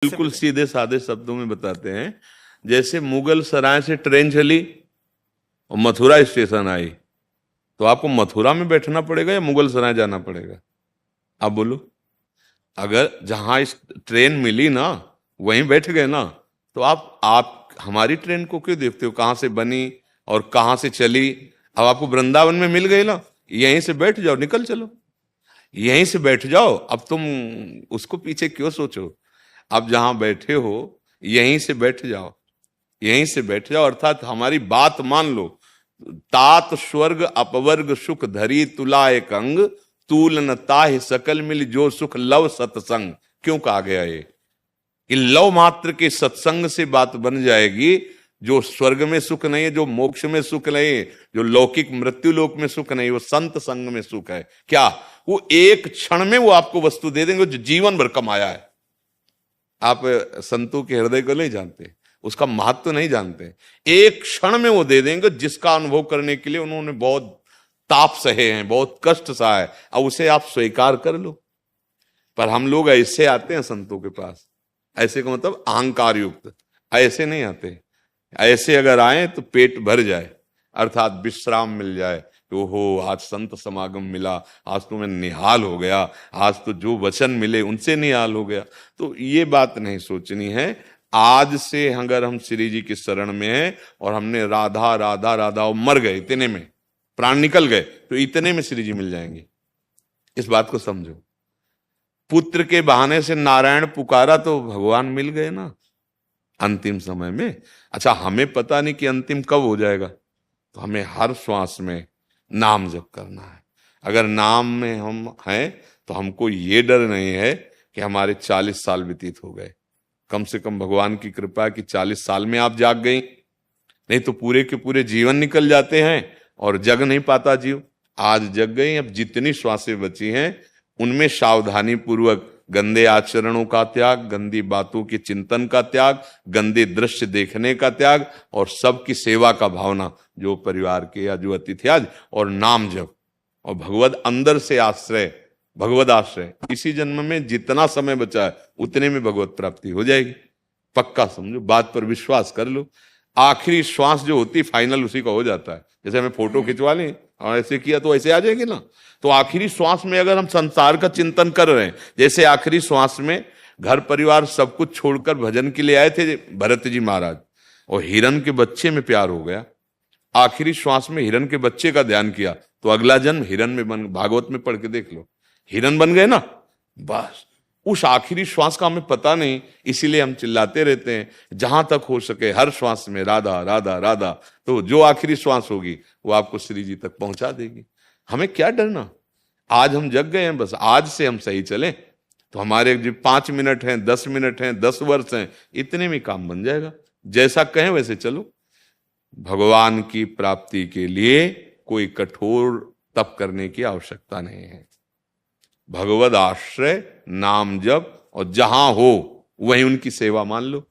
बिल्कुल सीधे साधे शब्दों में बताते हैं। जैसे मुगल सराय से ट्रेन चली और मथुरा स्टेशन आई, तो आपको मथुरा में बैठना पड़ेगा या मुगल सराय जाना पड़ेगा? आप बोलो। अगर जहां इस ट्रेन मिली ना वहीं बैठ गए ना, तो आप हमारी ट्रेन को क्यों देखते हो, कहां से बनी और कहां से चली? अब आपको वृंदावन में मिल गई ना, यहीं से बैठ जाओ, निकल चलो, यहीं से बैठ जाओ। अब तुम उसको पीछे क्यों सोचो? अब जहां बैठे हो यहीं से बैठ जाओ, यहीं से बैठ जाओ। अर्थात हमारी बात मान लो। तात स्वर्ग अपवर्ग सुख धरी तुला एक अंग, तूल न ताहि सकल मिल जो सुख लव सत्संग। क्यों कहा गया ये कि लव मात्र के सत्संग से बात बन जाएगी। जो स्वर्ग में सुख नहीं है, जो मोक्ष में सुख नहीं है, जो लौकिक मृत्यु लोक में सुख नहीं, वो संत संग में सुख है। क्या वो एक क्षण में वो आपको वस्तु दे देंगे जो जीवन भर कमाया है? आप संतों के हृदय को नहीं जानते, उसका महत्व तो नहीं जानते। एक क्षण में वो दे देंगे जिसका अनुभव करने के लिए उन्होंने बहुत ताप सहे हैं, बहुत कष्ट सहा है। अब उसे आप स्वीकार कर लो। पर हम लोग ऐसे आते हैं संतों के पास, ऐसे का मतलब अहंकार युक्त, ऐसे नहीं आते। ऐसे अगर आए तो पेट भर जाए, अर्थात विश्राम मिल जाए। ओहो आज संत समागम मिला, आज तो मैं निहाल हो गया, आज तो जो वचन मिले उनसे निहाल हो गया। तो ये बात नहीं सोचनी है। आज से अगर हम श्री जी की शरण में हैं और हमने राधा राधा राधा और मर गए, इतने में प्राण निकल गए, तो इतने में श्री जी मिल जाएंगे। इस बात को समझो। पुत्र के बहाने से नारायण पुकारा तो भगवान मिल गए ना अंतिम समय में। अच्छा, हमें पता नहीं कि अंतिम कब हो जाएगा, तो हमें हर श्वास में नाम जप करना है। अगर नाम में हम हैं तो हमको ये डर नहीं है कि हमारे 40 साल व्यतीत हो गए। कम से कम भगवान की कृपा है कि 40 साल में आप जाग गई, नहीं तो पूरे के पूरे जीवन निकल जाते हैं और जग नहीं पाता जीव। आज जग गई, अब जितनी श्वासें बची हैं उनमें सावधानी पूर्वक गंदे आचरणों का त्याग, गंदी बातों के चिंतन का त्याग, गंदे दृश्य देखने का त्याग और सबकी सेवा का भावना, जो परिवार के या जो अतिथि आज, और नाम जप और भगवत अंदर से आश्रय, भगवत आश्रय। इसी जन्म में जितना समय बचा है उतने में भगवत प्राप्ति हो जाएगी। पक्का समझो, बात पर विश्वास कर लो। आखिरी श्वास जो होती फाइनल उसी का हो जाता है। जैसे हमें फोटो खिंचवा लें और ऐसे किया तो ऐसे आ जाएगी ना। तो आखिरी श्वास में अगर हम संसार का चिंतन कर रहे हैं, जैसे आखिरी श्वास में घर परिवार सब कुछ छोड़कर भजन के लिए आए थे भरत जी महाराज, और हिरन के बच्चे में प्यार हो गया, आखिरी श्वास में हिरन के बच्चे का ध्यान किया, तो अगला जन्म हिरन में बन, भागवत में पढ़ के देख लो, हिरन बन गए ना। बस उस आखिरी श्वास का हमें पता नहीं, इसीलिए हम चिल्लाते रहते हैं जहां तक हो सके हर श्वास में राधा राधा राधा। तो जो आखिरी श्वास होगी वो आपको श्री जी तक पहुंचा देगी। हमें क्या डरना? आज हम जग गए हैं, बस आज से हम सही चलें तो हमारे जो 5 मिनट हैं, 10 मिनट हैं, 10 वर्ष हैं, इतने में काम बन जाएगा। जैसा कहें वैसे चलो। भगवान की प्राप्ति के लिए कोई कठोर तप करने की आवश्यकता नहीं है। भगवद आश्रय, नाम जप, और जहां हो वहीं उनकी सेवा मान लो।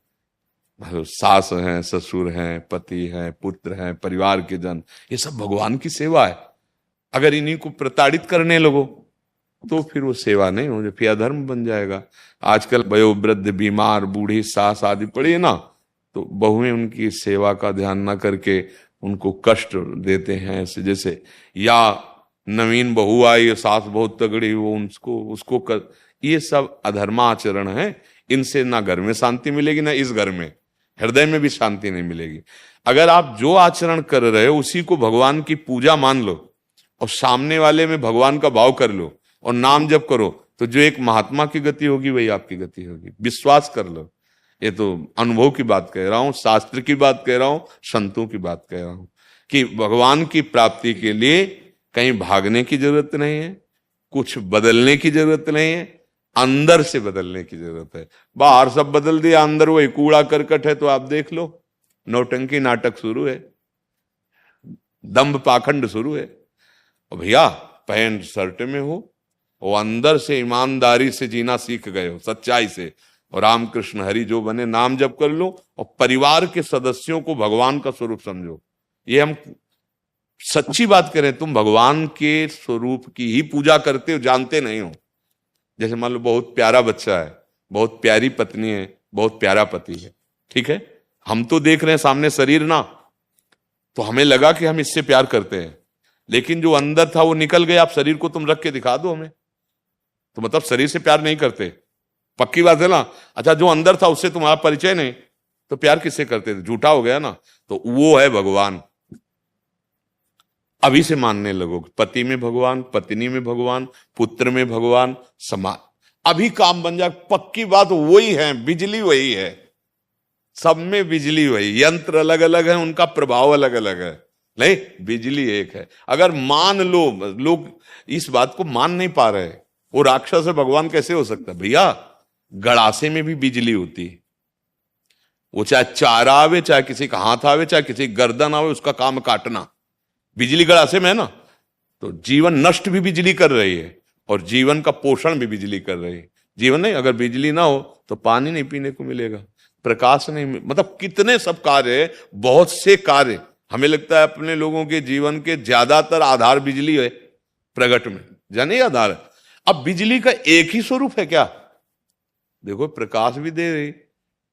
सास हैं, ससुर हैं, पति हैं, पुत्र हैं, परिवार के जन, ये सब भगवान की सेवा है। अगर इन्हीं को प्रताड़ित करने लगो तो फिर वो सेवा नहीं हो, फिर अधर्म बन जाएगा। आजकल वयोवृद्ध, बीमार, बूढ़ी सास आदि पड़ी है ना, तो बहुएं उनकी सेवा का ध्यान ना करके उनको कष्ट देते हैं ऐसे। जैसे या नवीन बहू आई, सास बहुत तगड़ी, वो उसको कर, ये सब अधर्माचरण है। इनसे ना घर में शांति मिलेगी, ना इस घर में, हृदय में भी शांति नहीं मिलेगी। अगर आप जो आचरण कर रहे हो उसी को भगवान की पूजा मान लो और सामने वाले में भगवान का भाव कर लो और नाम जप करो, तो जो एक महात्मा की गति होगी वही आपकी गति होगी। विश्वास कर लो। ये तो अनुभव की बात कह रहा हूं, शास्त्र की बात कह रहा हूं, संतों की बात कह रहा हूं कि भगवान की प्राप्ति के लिए कहीं भागने की जरूरत नहीं है, कुछ बदलने की जरूरत नहीं है, अंदर से बदलने की जरूरत है। बाहर सब बदल दिया, अंदर वही कूड़ा करकट है। तो आप देख लो, नौटंकी नाटक शुरू है, दंभ पाखंड शुरू है। और भैया पैंट शर्ट में हो और अंदर से ईमानदारी से जीना सीख गए हो, सच्चाई से, और रामकृष्ण हरि जो बने, नाम जप कर लो और परिवार के सदस्यों को भगवान का स्वरूप समझो। ये हम सच्ची बात करें, तुम भगवान के स्वरूप की ही पूजा करते हो, जानते नहीं हो। जैसे मान लो बहुत प्यारा बच्चा है, बहुत प्यारी पत्नी है, बहुत प्यारा पति है, ठीक है, हम तो देख रहे हैं सामने शरीर ना, तो हमें लगा कि हम इससे प्यार करते हैं, लेकिन जो अंदर था वो निकल गया। आप शरीर को तुम रख के दिखा दो हमें, तो मतलब शरीर से प्यार नहीं करते, पक्की बात है ना। अच्छा, जो अंदर था उससे तुम्हारा परिचय नहीं, तो प्यार किससे करते थे? झूठा हो गया ना। तो वो है भगवान। अभी से मानने लगो, पति में भगवान, पत्नी में भगवान, पुत्र में भगवान, समाज, अभी काम बन जाए। पक्की बात वही है, बिजली वही है, सब में बिजली वही, यंत्र अलग अलग है, उनका प्रभाव अलग अलग है, नहीं, बिजली एक है। अगर मान लो, लोग इस बात को मान नहीं पा रहे, वो राक्षस है भगवान कैसे हो सकता है? भैया गड़ासे में भी बिजली होती है, वो चाहे चारा आवे, चाहे किसी का हाथ आवे, चाहे किसी की गर्दन आवे, उसका काम काटना, बिजली गड़ासे में है ना। तो जीवन नष्ट भी बिजली कर रही है, और जीवन का पोषण भी बिजली कर रही है। जीवन नहीं, अगर बिजली ना हो तो पानी नहीं पीने को मिलेगा, प्रकाश नहीं मतलब कितने सब कार्य, बहुत से कार्य। हमें लगता है अपने लोगों के जीवन के ज्यादातर आधार बिजली है, प्रगट में जाने आधार है। अब बिजली का एक ही स्वरूप है क्या? देखो, प्रकाश भी दे रही,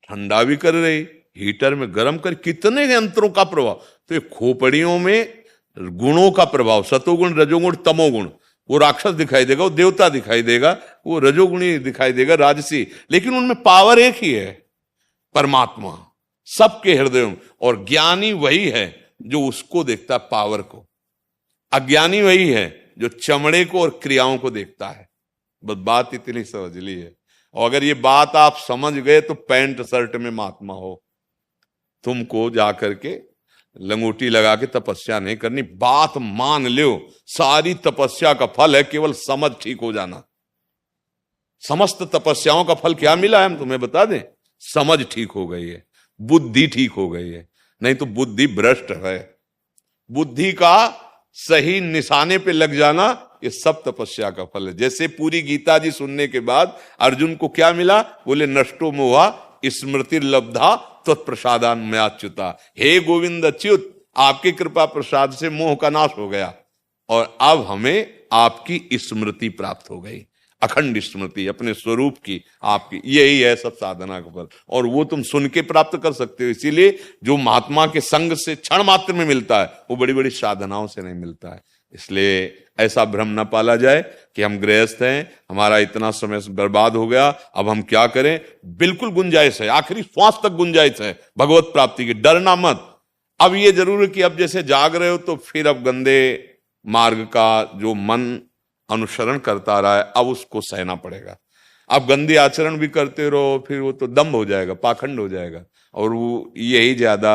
ठंडा भी कर रही, हीटर में गर्म कर, कितने यंत्रों का प्रभाव। तो ये खोपड़ियों में गुणों का प्रभाव, सतोगुण, रजोगुण, तमोगुण, वो राक्षस दिखाई देगा, वो देवता दिखाई देगा, वो रजोगुणी दिखाई देगा, राजसी, लेकिन उनमें पावर एक ही है, परमात्मा सबके हृदय में। और ज्ञानी वही है जो उसको देखता है, पावर को। अज्ञानी वही है जो चमड़े को और क्रियाओं को देखता है। बस बात इतनी समझ ली है, और अगर ये बात आप समझ गए तो पैंट शर्ट में महात्मा हो। तुमको जाकर के लंगोटी लगा के तपस्या नहीं करनी, बात मान लो, सारी तपस्या का फल है केवल समझ ठीक हो जाना। समस्त तपस्याओं का फल क्या मिला है, हम तुम्हें बता दें, समझ ठीक हो गई है, बुद्धि ठीक हो गई है, नहीं तो बुद्धि भ्रष्ट है। बुद्धि का सही निशाने पे लग जाना, ये सब तपस्या का फल है। जैसे पूरी गीता जी सुनने के बाद अर्जुन को क्या मिला? बोले नष्टो मोहा स्मृति लब्धा तत्प्रसादान मयाच्युता। हे गोविंद अच्युत, आपकी कृपा प्रसाद से मोह का नाश हो गया, और अब हमें आपकी स्मृति प्राप्त हो गई, अखंड स्मृति अपने स्वरूप की आपकी। यही है सब साधना का फल, और वो तुम सुन के प्राप्त कर सकते हो। इसीलिए जो महात्मा के संग से क्षण मात्र में मिलता है, वो बड़ी बड़ी साधनाओं से नहीं मिलता है। इसलिए ऐसा भ्रम न पाला जाए कि हम गृहस्थ हैं, हमारा इतना समय बर्बाद हो गया, अब हम क्या करें। बिल्कुल गुंजाइश है, आखिरी श्वास तक गुंजाइश है भगवत प्राप्ति की, डरना मत। अब ये जरूर है कि अब जैसे जाग रहे हो तो फिर अब गंदे मार्ग का जो मन अनुसरण करता रहा है, अब उसको सहना पड़ेगा। अब गंदे आचरण भी करते रहो, फिर वो तो दम्भ हो जाएगा, पाखंड हो जाएगा, और वो यही ज्यादा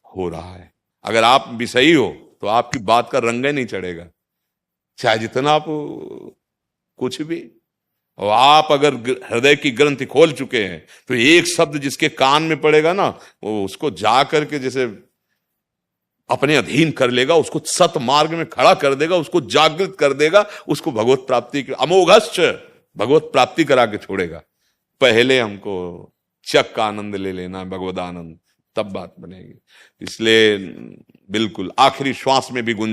हो रहा है। अगर आप विषयी हो तो आपकी बात का रंग नहीं चढ़ेगा, चाहे जितना आप कुछ भी। और आप अगर हृदय की ग्रंथि खोल चुके हैं तो एक शब्द जिसके कान में पड़ेगा ना, वो उसको जा करके जैसे अपने अधीन कर लेगा, उसको सत मार्ग में खड़ा कर देगा, उसको जागृत कर देगा, उसको भगवत प्राप्ति की अमोघश्च भगवत प्राप्ति करा के छोड़ेगा। पहले हमको चक का आनंद ले लेना है, भगवद आनंद, तब बात बनेगी। इसलिए बिल्कुल आखिरी श्वास में भी गुंजाइश